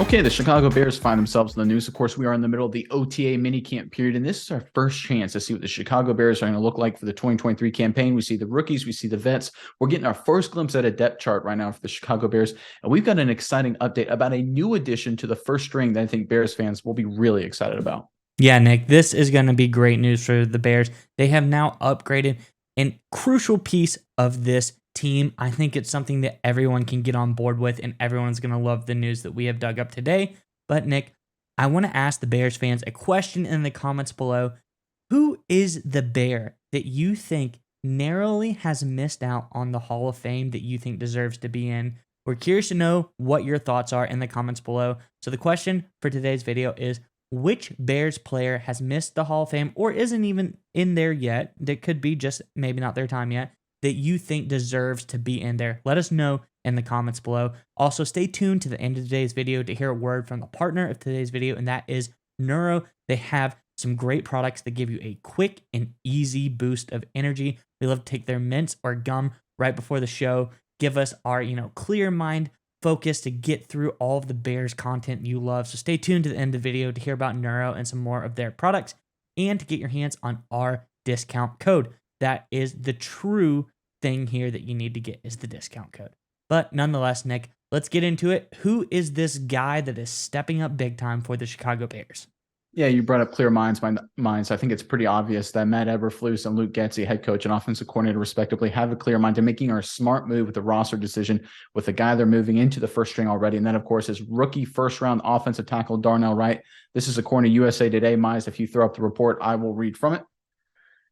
Okay, the Chicago Bears find themselves in the news. Of course, we are in the middle of the OTA minicamp period, and this is our first chance to see what the Chicago Bears are going to look like for the 2023 campaign. We see the rookies, we see the vets. We're getting our first glimpse at a depth chart right now for the Chicago Bears, and we've got an exciting update about a new addition to the first string that I think Bears fans will be really excited about. Yeah, Nick, this is going to be great news for the Bears. They have now upgraded a crucial piece of this team. I think it's something that everyone can get on board with, and everyone's going to love the news that we have dug up today. But, Nick, I want to ask the Bears fans a question in the comments below. Who is the Bear that you think narrowly has missed out on the Hall of Fame that you think deserves to be in? We're curious to know what your thoughts are in the comments below. So the question for today's video is, which Bears player has missed the Hall of Fame or isn't even in there yet, that could be just maybe not their time yet, that you think deserves to be in there? Let us know in the comments below. Also, stay tuned to the end of today's video to hear a word from the partner of today's video, and that is Neuro. They have some great products that give you a quick and easy boost of energy. We love to take their mints or gum right before the show, give us our, clear mind focus to get through all of the Bears content you love. So stay tuned to the end of the video to hear about Neuro and some more of their products, and to get your hands on our discount code. That is the true thing here that you need to get, is the discount code. But nonetheless, Nick, let's get into it. Who is this guy that is stepping up big time for the Chicago Bears? Yeah, you brought up clear minds. I think it's pretty obvious that Matt Eberflus and Luke Getsy, head coach and offensive coordinator respectively, have a clear mind to making a smart move with the roster decision with the guy they're moving into the first string already. And then, of course, is rookie first-round offensive tackle Darnell Wright. This is according to USA Today. Mize, if you throw up the report, I will read from it.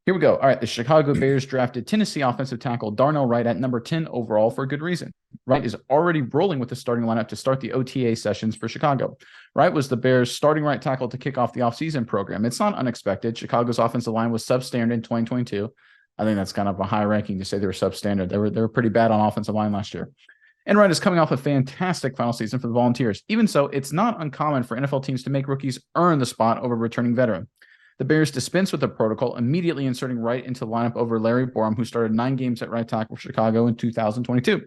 Here we go. All right, the Chicago Bears drafted Tennessee offensive tackle Darnell Wright at number 10 overall for a good reason. Wright is already rolling with the starting lineup to start the OTA sessions for Chicago. Wright was the Bears' starting right tackle to kick off the offseason program. It's not unexpected. Chicago's offensive line was substandard in 2022. I think that's kind of a high ranking to say they were substandard. They were pretty bad on offensive line last year. And Wright is coming off a fantastic final season for the Volunteers. Even so, it's not uncommon for NFL teams to make rookies earn the spot over a returning veteran. The Bears dispensed with the protocol, immediately inserting Wright into the lineup over Larry Borom, who started 9 games at right tackle for Chicago in 2022.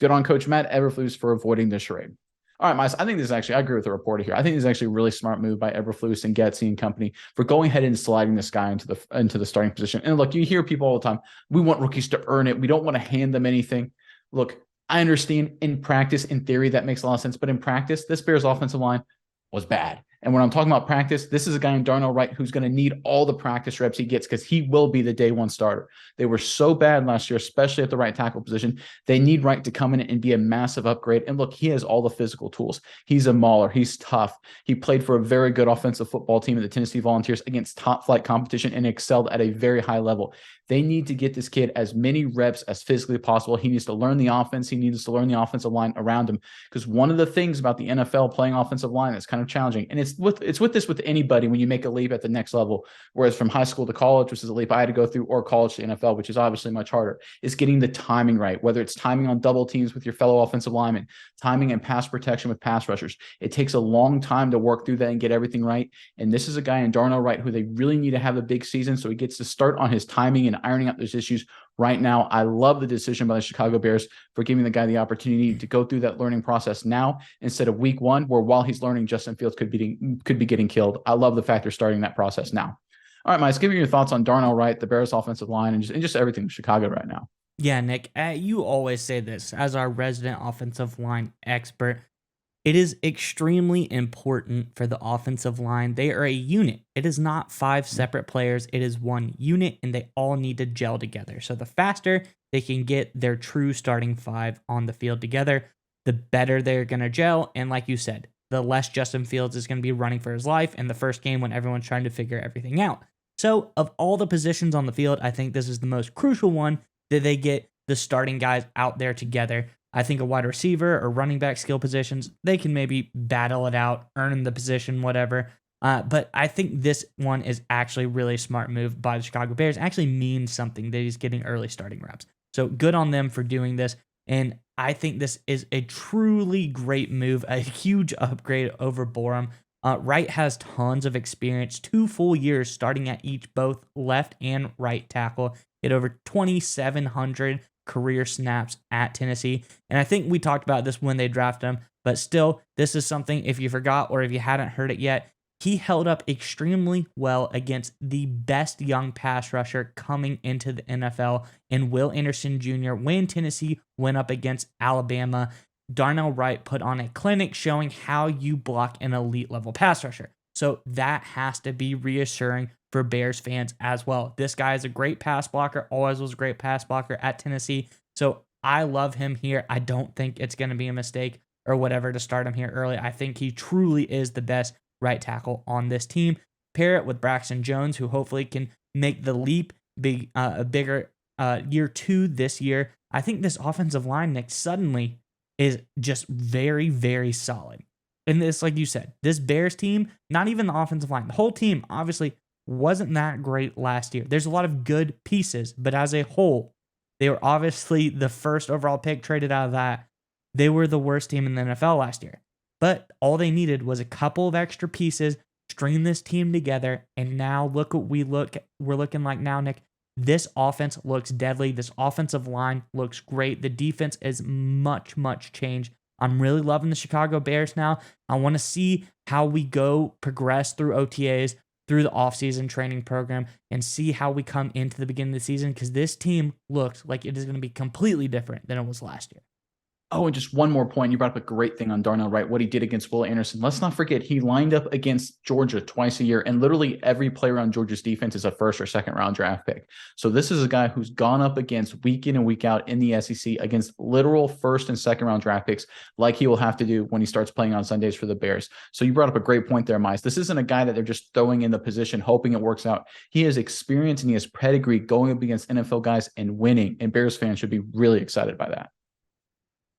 Good on Coach Matt Eberflus for avoiding the charade. All right, Miles, I think this is actually, I agree with the reporter here. I think this is actually a really smart move by Eberflus and Getsy and company for going ahead and sliding this guy into the starting position. And look, you hear people all the time, we want rookies to earn it. We don't want to hand them anything. Look, I understand in practice, in theory, that makes a lot of sense. But in practice, this Bears offensive line was bad. And when I'm talking about practice, this is a guy in Darnell Wright who's going to need all the practice reps he gets, because he will be the day one starter. They were so bad last year, especially at the right tackle position. They need Wright to come in and be a massive upgrade. And look, he has all the physical tools. He's a mauler. He's tough. He played for a very good offensive football team at the Tennessee Volunteers against top flight competition and excelled at a very high level. They need to get this kid as many reps as physically possible. He needs to learn the offense. He needs to learn the offensive line around him, because one of the things about the NFL playing offensive line that's kind of challenging, and it's with anybody when you make a leap at the next level, whereas from high school to college, which is a leap I had to go through, or college to NFL, which is obviously much harder, is getting the timing right, whether it's timing on double teams with your fellow offensive linemen, timing and pass protection with pass rushers. It takes a long time to work through that and get everything right. And this is a guy in Darnell Wright who they really need to have a big season, so he gets to start on his timing and ironing out those issues right now. I love the decision by the Chicago Bears for giving the guy the opportunity to go through that learning process now, instead of week one, where while he's learning, Justin Fields could be getting killed. I love the fact they're starting that process now. All right, Mike, give me your thoughts on Darnell Wright, the Bears offensive line, and just everything in Chicago right now. Yeah, Nick, you always say this as our resident offensive line expert. It is extremely important for the offensive line. They are a unit. It is not 5 separate players. It is one unit, and they all need to gel together. So the faster they can get their true starting 5 on the field together, the better they're going to gel. And like you said, the less Justin Fields is going to be running for his life in the first game when everyone's trying to figure everything out. So of all the positions on the field, I think this is the most crucial one, that they get the starting guys out there together. I think a wide receiver or running back skill positions, they can maybe battle it out, earn the position, whatever. But I think this one is actually a really smart move by the Chicago Bears. It actually means something that he's getting early starting reps. So good on them for doing this. And I think this is a truly great move, a huge upgrade over Borom. Wright has tons of experience, 2 full years starting at each both left and right tackle. He had over 2,700 career snaps at Tennessee. And I think we talked about this when they drafted him, But still, this is something, if you forgot or if you hadn't heard it yet, he held up extremely well against the best young pass rusher coming into the NFL in Will Anderson Jr. when Tennessee went up against Alabama. Darnell Wright put on a clinic showing how you block an elite level pass rusher. So that has to be reassuring for Bears fans as well. This guy is a great pass blocker, always was a great pass blocker at Tennessee. So I love him here. I don't think it's going to be a mistake or whatever to start him here early. I think he truly is the best right tackle on this team. Pair it with Braxton Jones, who hopefully can make the leap a bigger year 2 this year. I think this offensive line, Nick, suddenly is just very, very solid. And this, like you said, this Bears team, not even the offensive line, the whole team obviously wasn't that great last year. There's a lot of good pieces, but as a whole, they were obviously the first overall pick traded out of that. They were the worst team in the NFL last year. But all they needed was a couple of extra pieces, string this team together, and now look what we're looking like now, Nick. This offense looks deadly. This offensive line looks great. The defense is much, much changed. I'm really loving the Chicago Bears now. I want to see how we progress through OTAs, through the offseason training program, and see how we come into the beginning of the season, because this team looks like it is going to be completely different than it was last year. Oh, and just one more point. You brought up a great thing on Darnell Wright, what he did against Will Anderson. Let's not forget, he lined up against Georgia twice a year, and literally every player on Georgia's defense is a first or second round draft pick. So this is a guy who's gone up against week in and week out in the SEC against literal first and second round draft picks, like he will have to do when he starts playing on Sundays for the Bears. So you brought up a great point there, Mize. This isn't a guy that they're just throwing in the position, hoping it works out. He has experience and he has pedigree going up against NFL guys and winning, and Bears fans should be really excited by that.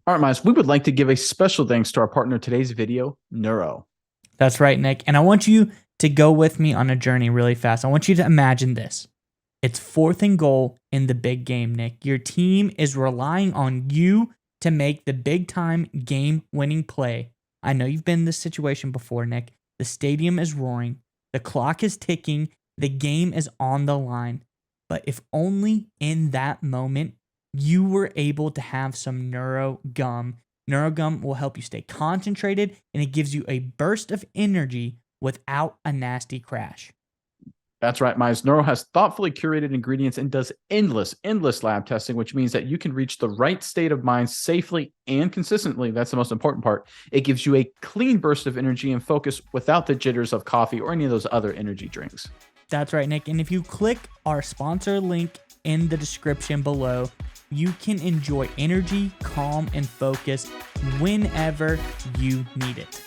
All right, Miles, we would like to give a special thanks to our partner in today's video, Neuro. That's right, Nick. And I want you to go with me on a journey really fast. I want you to imagine this. It's 4th and goal in the big game, Nick. Your team is relying on you to make the big-time game-winning play. I know you've been in this situation before, Nick. The stadium is roaring. The clock is ticking. The game is on the line. But if only in that moment you were able to have some Neuro Gum. Neuro Gum will help you stay concentrated, and it gives you a burst of energy without a nasty crash. That's right, Mize. Neuro has thoughtfully curated ingredients and does endless lab testing, which means that you can reach the right state of mind safely and consistently. That's the most important part. It gives you a clean burst of energy and focus without the jitters of coffee or any of those other energy drinks. That's right, Nick. And if you click our sponsor link in the description below, you can enjoy energy, calm, and focus whenever you need it.